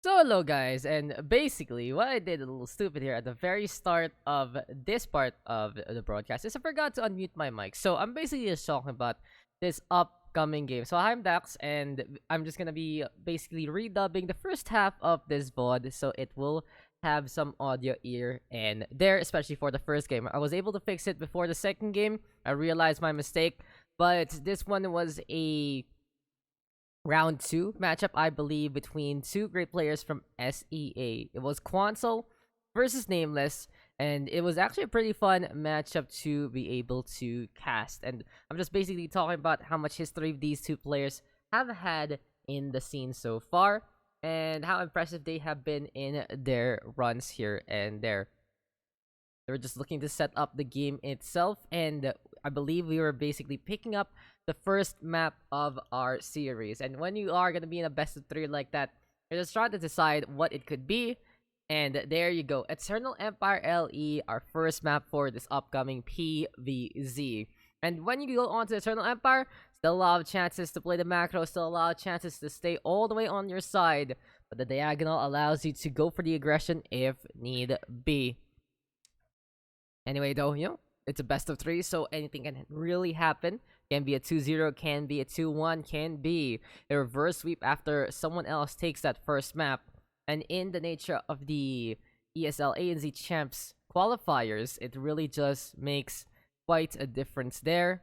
So hello guys, and basically what I did a little stupid here at the very start of this part of the broadcast is I forgot to unmute my mic. So I'm basically just talking about this upcoming game. So I'm Dax, and I'm just gonna be basically redubbing the first half of this VOD, so it will have some audio here and there, especially for the first game. I was able to fix it before the second game. I realized my mistake, but this one was a round 2 matchup, I believe, between two great players from SEA. It was Quantel versus Nameless, and it was actually a pretty fun matchup to be able to cast. And I'm just basically talking about how much history these two players have had in the scene so far, and how impressive they have been in their runs here and there. They were just looking to set up the game itself, and I believe we were basically picking up the first map of our series. And when you are going to be in a best of 3 like that, you're just trying to decide what it could be. And there you go, Eternal Empire LE, our first map for this upcoming PVZ. And when you go on to Eternal Empire, still a lot of chances to play the macro, still a lot of chances to stay all the way on your side, but the diagonal allows you to go for the aggression if need be. Anyway, though, it's a best of 3, so anything can really happen. Can be a 2-0, can be a 2-1, can be a reverse sweep after someone else takes that first map. And in the nature of the ESL ANZ champs qualifiers, it really just makes quite a difference there.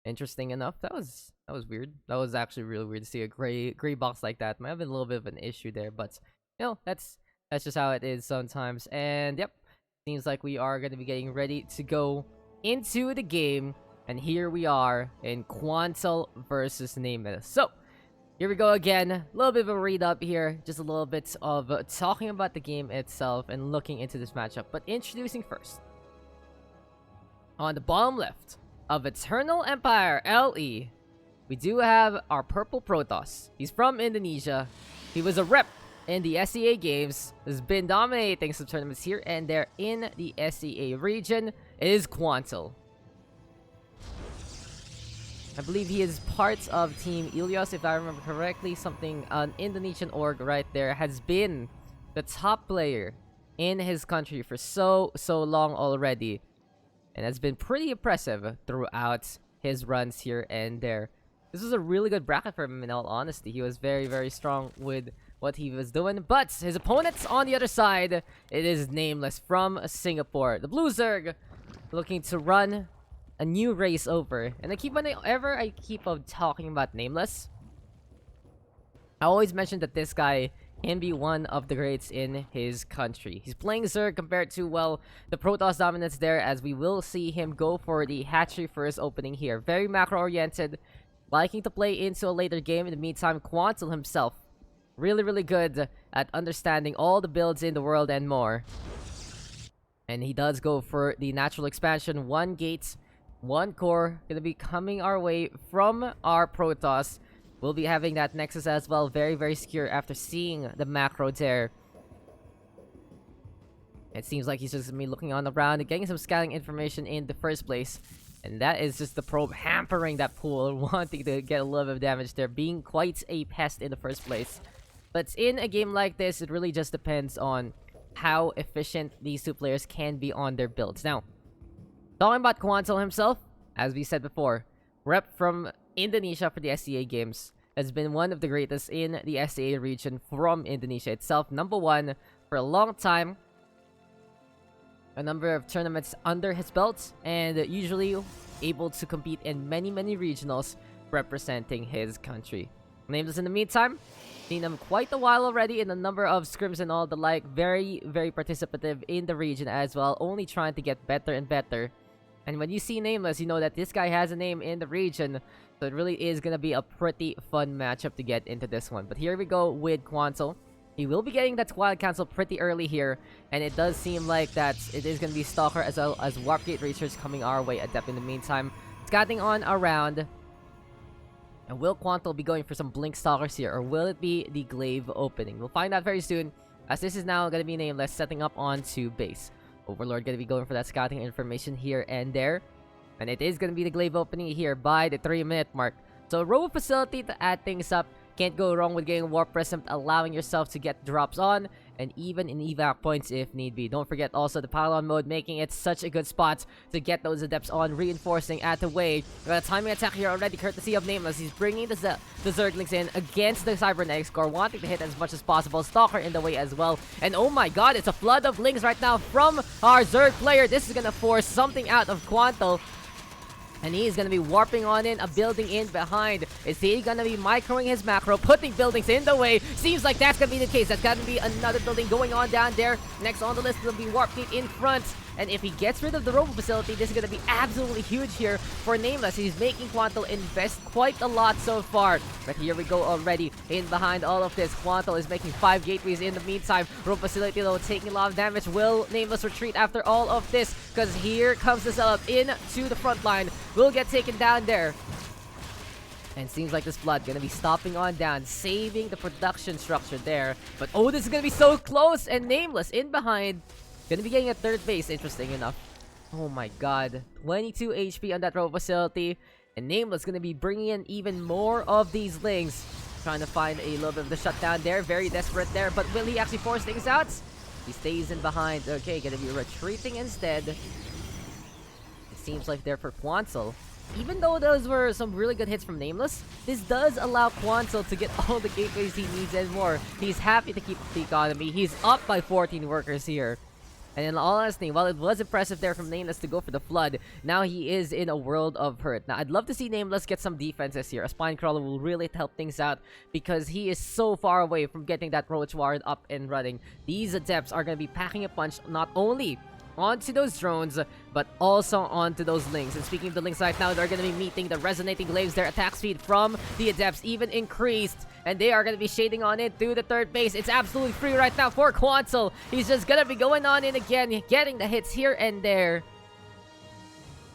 Interesting enough, that was weird. That was actually really weird to see a gray box like that. Might have been a little bit of an issue there, but that's just how it is sometimes. And yep, seems like we are going to be getting ready to go into the game, and here we are in Quantel versus Nameless. So here we go again, a little bit of a read up here, just a little bit of talking about the game itself and looking into this matchup. But introducing first, on the bottom left of Eternal Empire LE, we do have our purple Protoss. He's from Indonesia. He was a rep in the SEA games, has been dominating some tournaments here and there in the SEA region. It is Quantel. I believe he is part of Team Ilios, if I remember correctly. Something, an Indonesian org right there, has been the top player in his country for so long already, and has been pretty impressive throughout his runs here and there. This was a really good bracket for him, in all honesty. He was very strong with what he was doing, but his opponents on the other side, it is Nameless from Singapore. The Blue Zerg looking to run a new race over. And whenever I keep on talking about Nameless, I always mention that this guy can be one of the greats in his country. He's playing Zerg compared to, well, the Protoss dominance there, as we will see him go for the hatchery first opening here. Very macro-oriented, liking to play into a later game. In the meantime, Quantel himself, really good at understanding all the builds in the world and more. And he does go for the natural expansion. 1 gate, 1 core, gonna be coming our way from our Protoss. We'll be having that Nexus as well. Very secure after seeing the macro there. It seems like he's just gonna be looking on the ground and getting some scouting information in the first place. And that is just the probe hampering that pool, wanting to get a little bit of damage there, being quite a pest in the first place. But in a game like this, it really just depends on how efficient these two players can be on their builds. Now, talking about Quantel himself, as we said before, rep from Indonesia for the SEA games, has been one of the greatest in the SEA region from Indonesia itself. #1 for a long time. A number of tournaments under his belt, and usually able to compete in many regionals representing his country. Nameless in the meantime, seen him quite a while already in a number of scrims and all the like. Very participative in the region as well, only trying to get better and better. And when you see Nameless, you know that this guy has a name in the region, so it really is gonna be a pretty fun matchup to get into this one. But here we go with Quantel. He will be getting that Wild Cancel pretty early here, and it does seem like that it is going to be Stalker as well as Warp Gate Research coming our way. Adept in the meantime, scouting on around. And will Quantel be going for some Blink Stalkers here, or will it be the Glaive opening? We'll find out very soon, as this is now going to be Nameless setting up onto base. Overlord going to be going for that scouting information here and there. And it is going to be the Glaive opening here by the 3-minute mark. So Robo Facility to add things up Can't go wrong with getting Warp Prism, allowing yourself to get drops on, and even in evac points if need be. Don't forget also the pylon mode, making it such a good spot to get those adepts on, reinforcing at the way. Got a timing attack here already, courtesy of Nameless. He's bringing the Zerglings in against the Cybernetics core, wanting to hit as much as possible. Stalker in the way as well. And oh my god, it's a flood of links right now from our Zerg player. This is gonna force something out of Quantel. And he is going to be warping on in, a building in behind. Is he going to be microing his macro, putting buildings in the way? Seems like that's going to be the case. That's going to be another building going on down there. Next on the list will be Warp Gate in front. And if he gets rid of the robo facility, this is going to be absolutely huge here for Nameless. He's making Quantel invest quite a lot so far. But here we go already in behind all of this. Quantel is making 5 gateways in the meantime. Robo facility though taking a lot of damage. Will Nameless retreat after all of this? Because here comes the setup into the front line. Will get taken down there. And seems like this flood gonna be stopping on down, saving the production structure there. But oh, this is gonna be so close, and Nameless in behind. Gonna be getting a third base, interesting enough. Oh my god. 22 HP on that robo facility. And Nameless gonna be bringing in even more of these lings. Trying to find a little bit of the shutdown there. Very desperate there. But will he actually force things out? He stays in behind. Okay, gonna be retreating instead. It seems like they're for Quantel. Even though those were some really good hits from Nameless, this does allow Quantel to get all the gateways he needs and more. He's happy to keep the economy. He's up by 14 workers here. And in all honesty, while it was impressive there from Nameless to go for the flood, now he is in a world of hurt. Now, I'd love to see Nameless get some defenses here. A Spine Crawler will really help things out because he is so far away from getting that Roach Ward up and running. These Adepts are going to be packing a punch not only onto those drones, but also onto those links. And speaking of the links right now, they're going to be meeting the Resonating Glaives. Their attack speed from the Adepts even increased, and they are going to be shading on it through the third base. It's absolutely free right now for Quantel. He's just going to be going on in again, getting the hits here and there.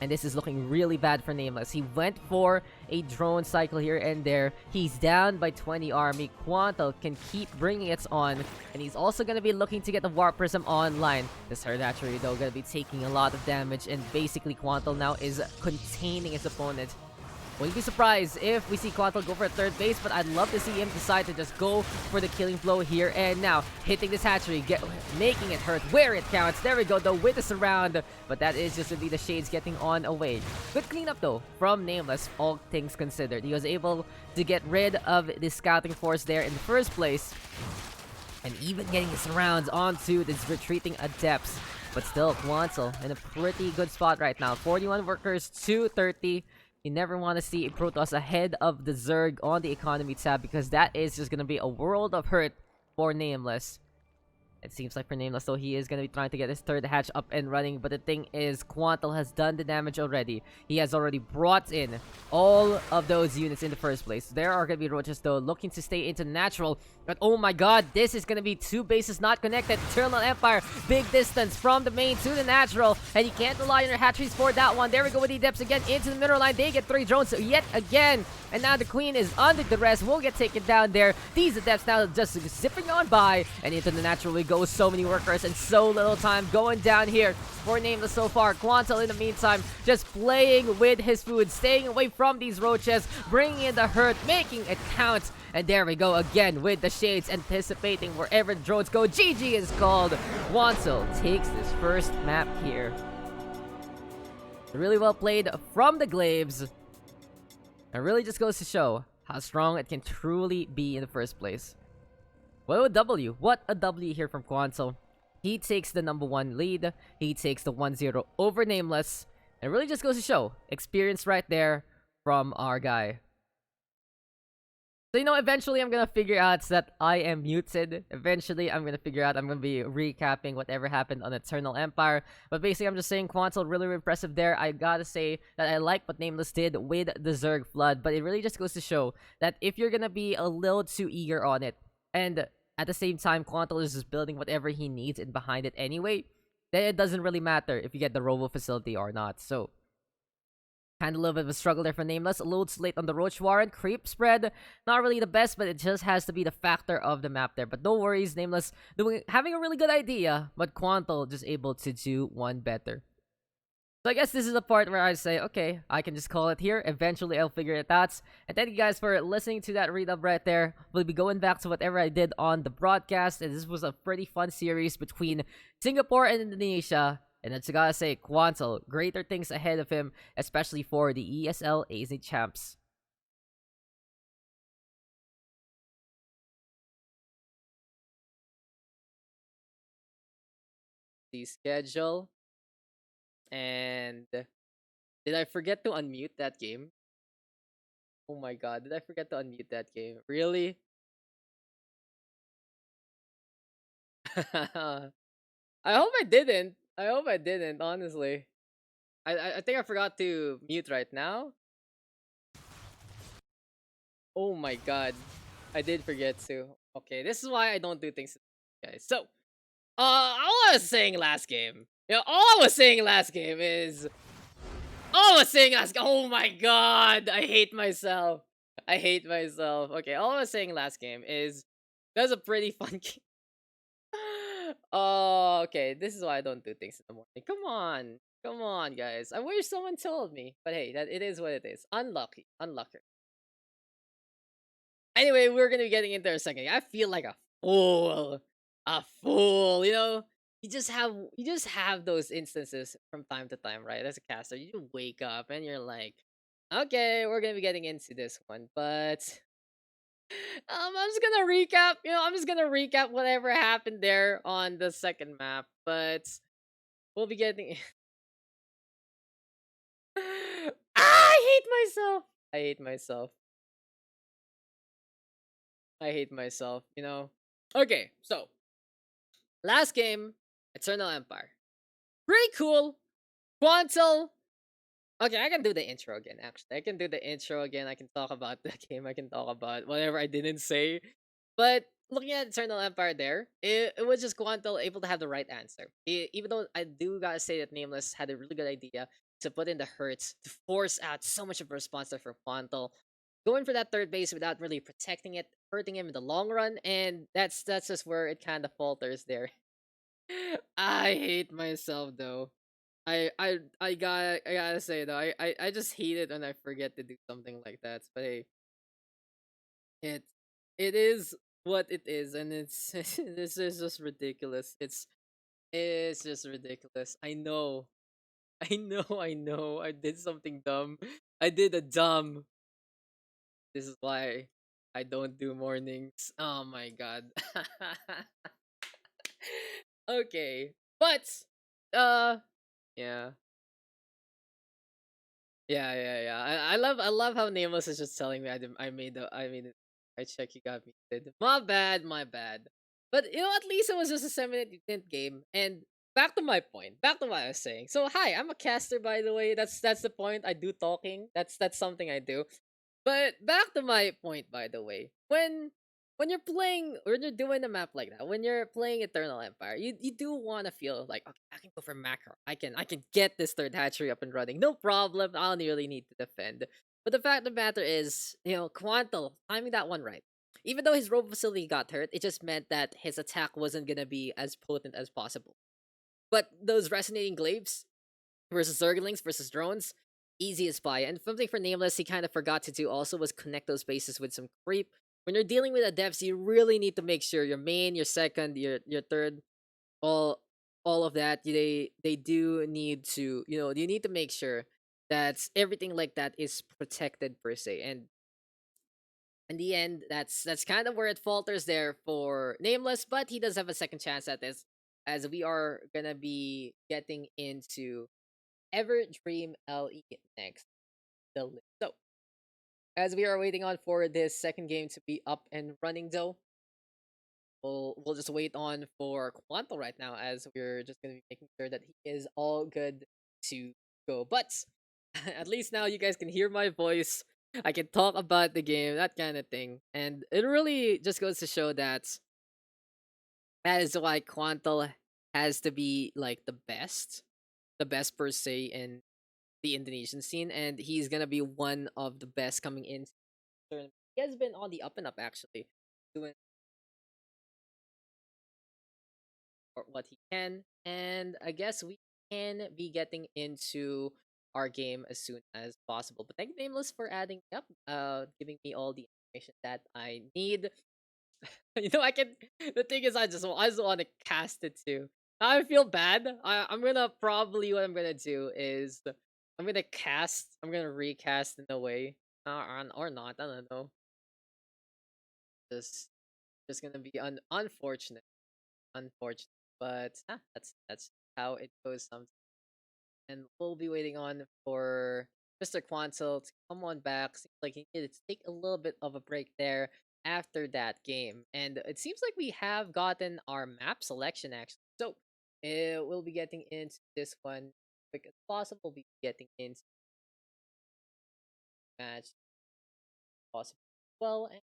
And this is looking really bad for Nameless. He went for a drone cycle here and there. He's down by 20 army. Quantel can keep bringing it on. And he's also going to be looking to get the Warp Prism online. This Herd Hatchery, though, going to be taking a lot of damage. And basically, Quantel now is containing his opponent. Wouldn't be surprised if we see Quantel go for a third base, but I'd love to see him decide to just go for the killing flow here and now. Hitting this hatchery, making it hurt where it counts. There we go, though, with the surround. But that is just to be the Shades getting on away. Good cleanup, though, from Nameless, all things considered. He was able to get rid of the scouting force there in the first place. And even getting his surrounds onto this retreating Adepts. But still, Quantel in a pretty good spot right now. 41 workers to 30. You never want to see Protoss ahead of the Zerg on the economy tab because that is just going to be a world of hurt for Nameless. It seems like for Nameless, though, he is going to be trying to get his third hatch up and running. But the thing is, Quantel has done the damage already. He has already brought in all of those units in the first place. There are going to be Roaches, though, looking to stay into natural. But oh my god, this is going to be 2 bases not connected. Eternal Empire, big distance from the main to the natural. And you can't rely on your hatcheries for that one. There we go with the Adepts again into the mineral line. They get 3 drones yet again. And now the Queen is under the rest. Will get taken down there. These Adepts now just zipping on by. And into the natural we go. So many workers and so little time going down here for Nameless so far. Quantel in the meantime just playing with his food, staying away from these Roaches, bringing in the hurt, making it count. And there we go again with the Shades, anticipating wherever the drones go. GG is called. Quantel takes this first map here. Really well played from the Glaives. It really just goes to show how strong it can truly be in the first place. What a W. What a W here from Quantel. He takes the #1 lead. He takes the 1-0 over Nameless. It really just goes to show experience right there from our guy. So, you know, eventually I'm going to figure out that I am muted. Eventually I'm going to figure out I'm going to be recapping whatever happened on Eternal Empire. But basically I'm just saying Quantel really impressive there. I gotta say that I like what Nameless did with the Zerg Flood. But it really just goes to show that if you're going to be a little too eager on it, and at the same time, Quantel is just building whatever he needs in behind it anyway, then it doesn't really matter if you get the Robo facility or not. So, kind of a little bit of a struggle there for Nameless. A little too late on the Roach Warren. Creep spread, not really the best, but it just has to be the factor of the map there. But no worries, Nameless having a really good idea, but Quantel just able to do one better. So I guess this is the part where I say, okay, I can just call it here. Eventually, I'll figure it out. And thank you guys for listening to that read up right there. We'll be going back to whatever I did on the broadcast. And this was a pretty fun series between Singapore and Indonesia. And I just gotta say, Quantel, greater things ahead of him, especially for the ESL AZ champs. The schedule. And did I forget to unmute that game? Oh my god, did I forget to unmute that game? Really? I hope I didn't. I hope I didn't, honestly. I think I forgot to mute right now. Oh my god. I did forget to. Okay, this is why I don't do things, guys. So, all I was saying last game. All I was saying last game is all I was saying last oh my god, I hate myself. I hate myself. Okay, all I was saying last game is that was a pretty fun game. Oh, okay. This is why I don't do things in the morning. Come on. Come on, guys. I wish someone told me. But hey, that it is what it is. Unlucky. Unlucky. Anyway, we're gonna be getting into our second. I feel like a fool. A fool, you just have those instances from time to time, right? As a caster, you wake up and you're like, okay, we're gonna be getting into this one, but I'm just gonna recap. I'm just gonna recap whatever happened there on the second map, but we'll be getting. I hate myself. I hate myself. I hate myself. Okay, so last game, Eternal Empire. Pretty cool. Quantel. Okay, I can do the intro again, actually. I can do the intro again. I can talk about the game. I can talk about whatever I didn't say. But looking at Eternal Empire there, it was just Quantel able to have the right answer. Even though I do gotta say that Nameless had a really good idea to put in the hurts to force out so much of a response there for Quantel. Going for that third base without really protecting it, hurting him in the long run, and that's just where it kind of falters there. I hate myself though. I gotta say though, I just hate it when I forget to do something like that. But hey, it it is what it is, and it's this is just ridiculous. It's just ridiculous. I know, I know. I did something dumb. I did a dumb. This is why I don't do mornings. Oh my god. Okay, but uh, yeah. Yeah. I love how Nameless is just telling me I check you got me muted. My bad, my bad. But at least it was just a 7-minute game. And back to my point. Back to what I was saying. So hi, I'm a caster by the way. That's the point. I do talking. That's something I do. But back to my point, by the way, when you're doing a map like that, when you're playing Eternal Empire, you do want to feel like, okay, I can go for macro. I can get this third hatchery up and running, no problem. I don't really need to defend. But the fact of the matter is, Quantel timing that one right. Even though his rope facility got hurt, it just meant that his attack wasn't gonna be as potent as possible. But those resonating glaives versus Zerglings versus drones, easy as pie. And something for Nameless he kind of forgot to do also was connect those bases with some creep. When you're dealing with adepts, you really need to make sure your main, your second, your third, all all of that they do need to you need to make sure that everything like that is protected per se. And in the end, that's kind of where it falters there for Nameless, but he does have a second chance at this, as we are gonna be getting into Ever Dream LE next. So, as we are waiting on for this second game to be up and running, though, we'll just wait on for Quanto right now, as we're just gonna be making sure that he is all good to go. But at least now you guys can hear my voice. I can talk about the game, that kind of thing, and it really just goes to show that that is why Quantal has to be like the best per se in the Indonesian scene, and he's gonna be one of the best coming in. He has been on the up and up actually, doing what he can, and I guess we can be getting into our game as soon as possible. But thank you, Nameless, for adding up, giving me all the information that I need. I can. The thing is, I just want to cast it too. I feel bad. I'm gonna probably what I'm gonna do is I'm gonna recast in a way, or not. I don't know. Just just gonna be unfortunate, but that's how it goes sometimes. And we'll be waiting on for Mr. Quantel to come on back. Seems like he needed to take a little bit of a break there after that game. And it seems like we have gotten our map selection actually. So we'll be getting into this one quick as possible. We'll be getting into match possible well and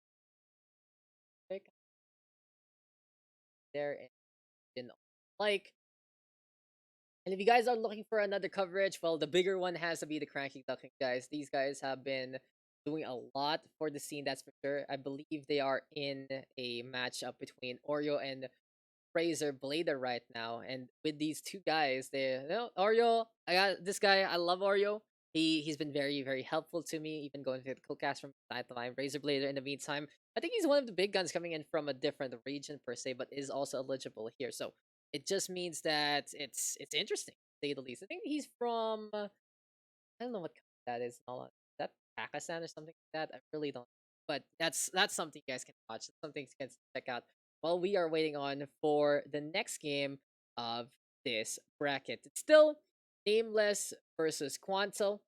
quick there and like. And if you guys are looking for another coverage, well, the bigger one has to be the Cranky Ducking guys. These guys have been doing a lot for the scene, that's for sure. I believe they are in a matchup between Oreo and Razor Blader right now. And with these two guys, Oreo, I got this guy. I love Oreo. He's been very very helpful to me, even going to the co-cast from time to time. Razor Blader, in the meantime, I think he's one of the big guns coming in from a different region per se, but is also eligible here. So it just means that it's interesting, to say the least. I think he's from I don't know what country that is. Is that Pakistan or something like that? I really don't. But that's something you guys can watch. It's something you can check out while we are waiting on for the next game of this bracket. It's still Nameless versus Quantel.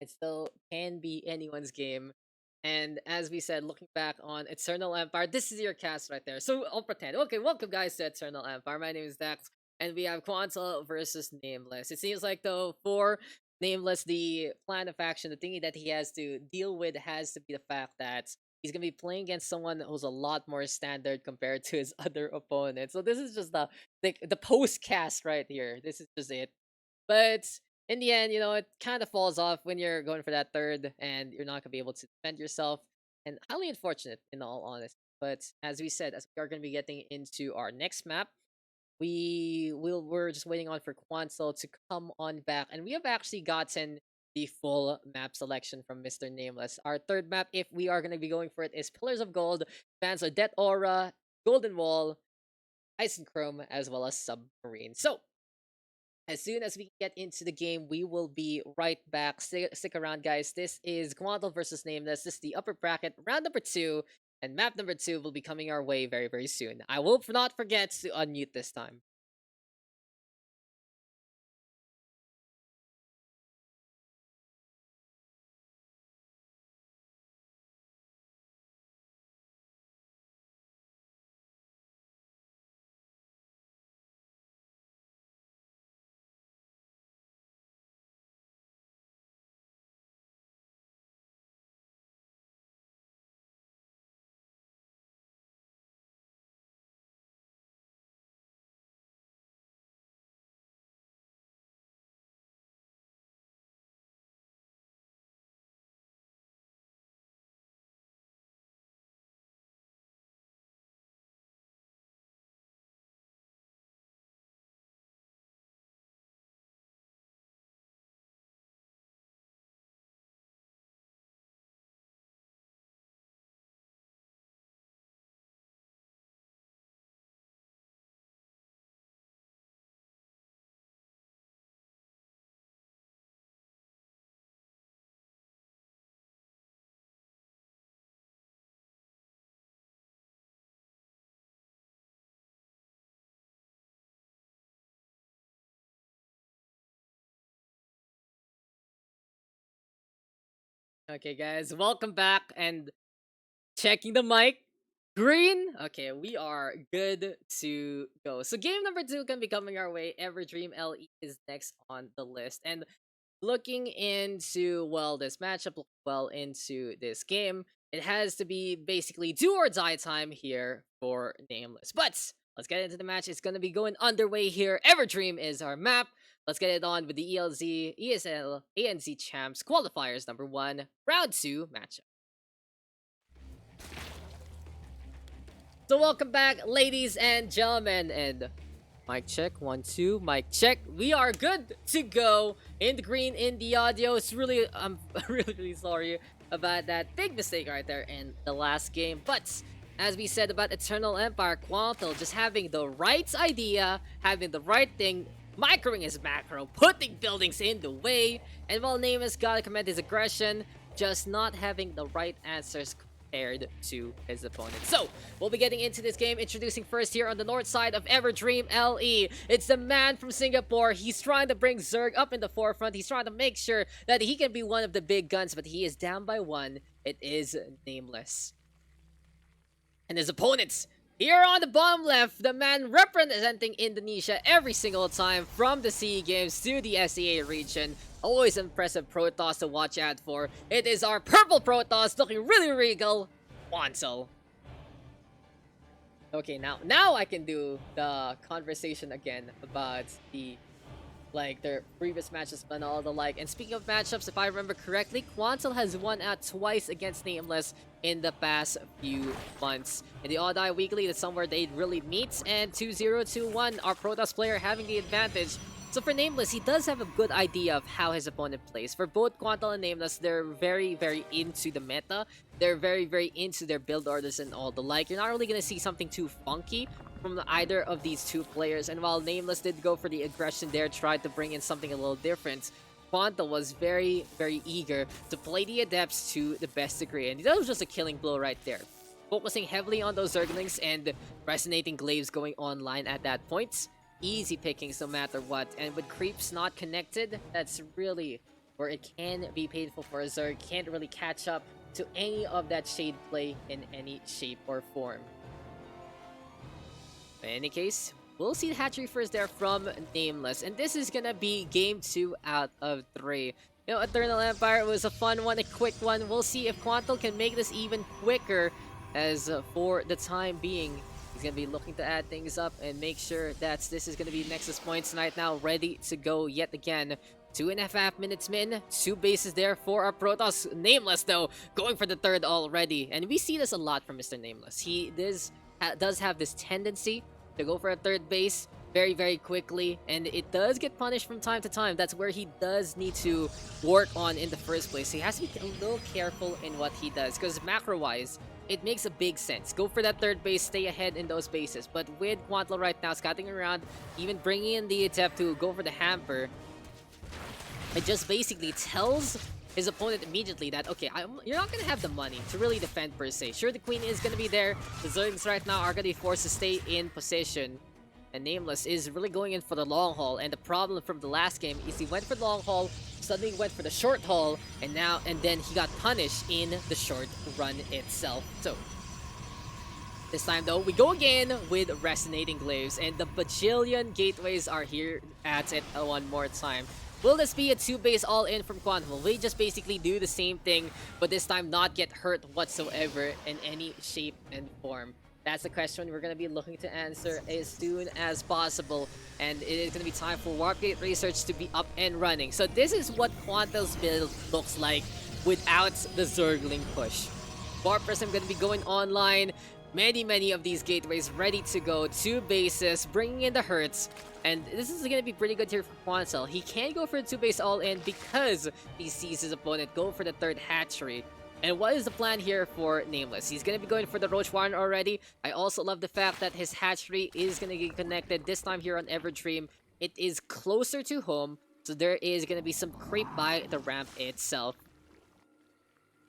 It still can be anyone's game. And as we said, looking back on Eternal Empire, this is your cast right there. So I'll pretend. Okay, welcome guys to Eternal Empire. My name is Daks, and we have Quantel versus Nameless. It seems like though for Nameless, the plan of action, the thingy that he has to deal with has to be the fact that he's gonna be playing against someone who's a lot more standard compared to his other opponents. So this is just the post cast right here. This is just it. But in the end, it kind of falls off when you're going for that third and you're not going to be able to defend yourself. And highly unfortunate, in all honesty. But as we said, as we are going to be getting into our next map, we're just waiting on for Quantel to come on back. And we have actually gotten the full map selection from Mr. Nameless. Our third map, if we are going to be going for it, is Pillars of Gold, Fans of Death Aura, Golden Wall, Ice and Chrome, as well as Submarine. So, as soon as we get into the game, we will be right back. Stick around, guys. This is Quantel versus Nameless. This is the upper bracket, round number 2, and map number 2 will be coming our way very, very soon. I will not forget to unmute this time. Okay, guys, welcome back and checking the mic. Green. Okay, we are good to go. So game number 2 can be coming our way. Everdream LE is next on the list. And looking into, well, this matchup, well, into this game, it has to be basically do or die time here for Nameless. But let's get into the match. It's going to be going underway here. Everdream is our map. Let's get it on with the ESL ANZ Champs Qualifiers number 1, round 2 matchup. So welcome back, ladies and gentlemen, and Mic check, 1, 2, mic check. We are good to go. In the green, in the audio. It's really, I'm really sorry about that big mistake right there in the last game. But as we said about Eternal Empire, Quantel just having the right idea, having the right thing, microing his macro, putting buildings in the way, and while Nameless gotta commend his aggression, just not having the right answers compared to his opponent. So, we'll be getting into this game, introducing first here on the north side of Everdream LE. It's the man from Singapore. He's trying to bring Zerg up in the forefront. He's trying to make sure that he can be one of the big guns, but he is down by 1. It is Nameless. And his opponents here on the bottom left, the man representing Indonesia every single time from the CE Games to the SEA region. Always impressive Protoss to watch out for. It is our purple Protoss looking really regal, Quantel. Okay, now I can do the conversation again about their previous matches and all the like. And speaking of matchups, if I remember correctly, Quantel has won out twice against Nameless in the past few months. In the Odd Eye Weekly, that's somewhere they'd really meet, and 2-0-2-1, our Protoss player having the advantage. So for Nameless, he does have a good idea of how his opponent plays. For both Quantel and Nameless, they're very, very into the meta. They're very, very into their build orders and all the like. You're not really going to see something too funky from either of these two players. And while Nameless did go for the aggression there, tried to bring in something a little different, Quantel was very, very eager to play the Adepts to the best degree. And that was just a killing blow right there. Focusing heavily on those Zerglings and Resonating Glaives going online at that point. Easy pickings no matter what. And with creeps not connected, that's really where it can be painful for a Zerg. Can't really catch up to any of that shade play in any shape or form. In any case, we'll see the hatchery first there from Nameless. And this is gonna be game 2 out of 3. You know, Eternal Empire was a fun one, a quick one. We'll see if Quantel can make this even quicker, as for the time being, he's gonna be looking to add things up and make sure that this is gonna be Nexus points tonight now, ready to go yet again. 2.5 minutes min, 2 bases there for our Protoss. Nameless though, going for the third already. And we see this a lot from Mr. Nameless. He does have this tendency to go for a third base very, very quickly, and it does get punished from time to time. That's where he does need to work on in the first place. He has to be a little careful in what he does, because macro-wise, it makes a big sense. Go for that third base, stay ahead in those bases. But with Quantel right now, scouting around, even bringing in the Adept to go for the hamper, it just basically tells his opponent immediately that, okay, you're not going to have the money to really defend per se. Sure, the Queen is going to be there. The Zerglings right now are going to be forced to stay in position. And Nameless is really going in for the long haul. And the problem from the last game is he went for the long haul, suddenly went for the short haul, and then he got punished in the short run itself. So this time though, we go again with Resonating Glaives, and the bajillion gateways are here at it one more time. Will this be a 2-base all-in from Quantel? Will they just basically do the same thing, but this time not get hurt whatsoever in any shape and form? That's the question we're going to be looking to answer as soon as possible. And it is going to be time for Warpgate Research to be up and running. So this is what Quantel's build looks like without the Zergling push. Warp Prism going to be going online. Many of these gateways ready to go. 2 bases, bringing in the hurts. And this is going to be pretty good here for Quantel. He can go for a 2-base all-in because he sees his opponent go for the third hatchery. And what is the plan here for Nameless? He's going to be going for the Roach Warren already. I also love the fact that his hatchery is going to get connected this time here on Everdream. It is closer to home, so there is going to be some creep by the ramp itself.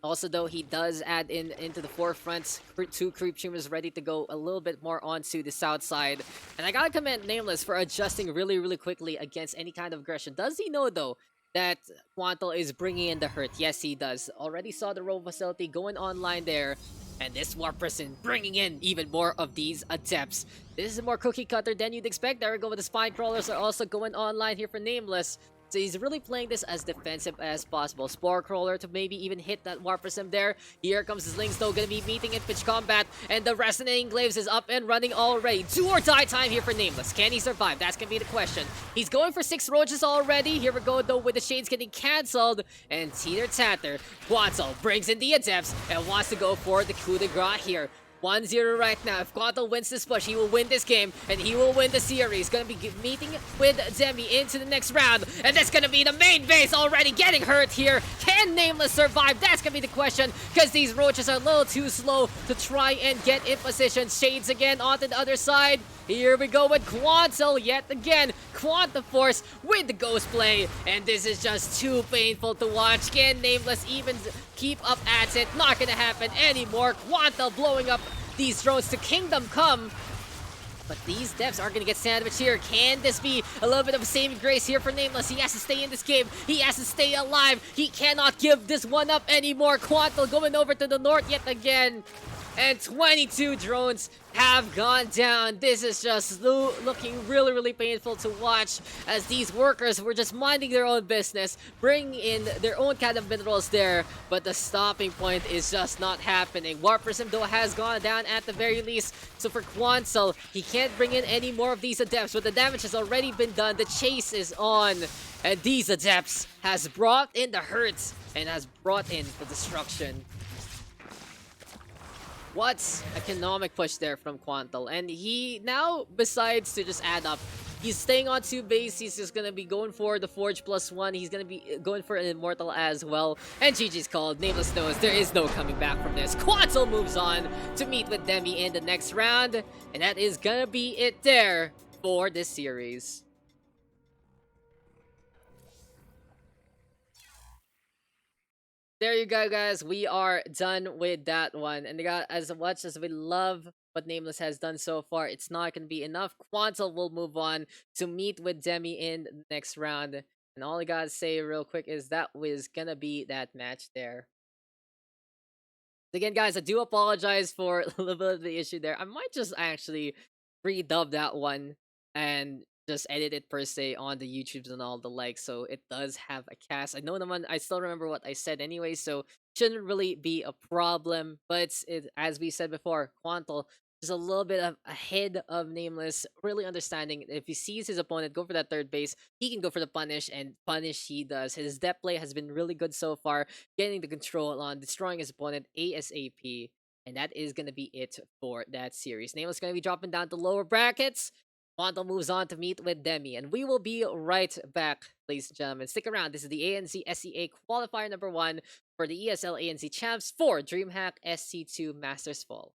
Also, though, he does add into the forefront 2 creep streamers ready to go a little bit more onto the south side. And I gotta commend Nameless for adjusting really quickly against any kind of aggression. Does he know, though, that Quantel is bringing in the hurt? Yes, he does. Already saw the roll facility going online there. And this Warp Person bringing in even more of these Adepts. This is more cookie cutter than you'd expect. There we go with the Spine Crawlers are also going online here for Nameless. So he's really playing this as defensive as possible. Spore Crawler to maybe even hit that Warp Prism there. Here comes his Lynx though, gonna be meeting in pitch combat. And the Resonating Glaives is up and running already. Do or die time here for Nameless. Can he survive? That's gonna be the question. He's going for 6 Roaches already. Here we go though with the Shades getting cancelled. And teeter tatter, Quantel brings in the Adepts and wants to go for the coup de grace here. 1-0 right now. If Quantel wins this push, he will win this game, and he will win the series. Gonna be meeting with Demi into the next round, and that's gonna be the main base already getting hurt here. Can Nameless survive? That's gonna be the question, because these roaches are a little too slow to try and get in position. Shades again onto the other side. Here we go with Quantel yet again. Quantiforce with the ghost play, and this is just too painful to watch. Can Nameless even keep up at it? Not gonna happen anymore. Quantel blowing up these drones to Kingdom Come. But these devs are going to get sandwiched here. Can this be a little bit of a saving grace here for Nameless? He has to stay in this game. He has to stay alive. He cannot give this one up anymore. Quantel going over to the north yet again. And 22 drones have gone down. This is just looking really, really painful to watch, as these workers were just minding their own business, bringing in their own kind of minerals there, but the stopping point is just not happening. Warp Prism though has gone down at the very least, so for Quantel, he can't bring in any more of these adepts, but the damage has already been done. The chase is on, and these adepts has brought in the hurt and has brought in the destruction. What economic push there from Quantel, and he now, besides to just add up, he's staying on 2 base. He's just gonna be going for the Forge +1. He's gonna be going for an Immortal as well, and GG's called. Nameless knows there is no coming back from this. Quantel moves on to meet with Demi in the next round, and that is gonna be it there for this series. There you go, guys. We are done with that one. And as much as we love what Nameless has done so far, it's not going to be enough. Quantel will move on to meet with Demi in the next round. And all I gotta say real quick is that was going to be that match there. Again, guys, I do apologize for a little bit of the issue there. I might just actually redub that one and just edit it per se on the YouTubes and all the likes, so it does have a cast. I still remember what I said anyway, so shouldn't really be a problem. But as we said before, Quantel is a little bit of ahead of Nameless, really understanding if he sees his opponent go for that third base, he can go for the punish, and punish he does. His depth play has been really good so far, getting the control on destroying his opponent ASAP. And that is going to be it for that series. Nameless going to be dropping down to lower brackets. Quantel moves on to meet with Demi, and we will be right back, ladies and gentlemen. Stick around. This is the ANZ SCA Qualifier number 1 for the ESL ANZ Champs for DreamHack SC2 Masters Fall.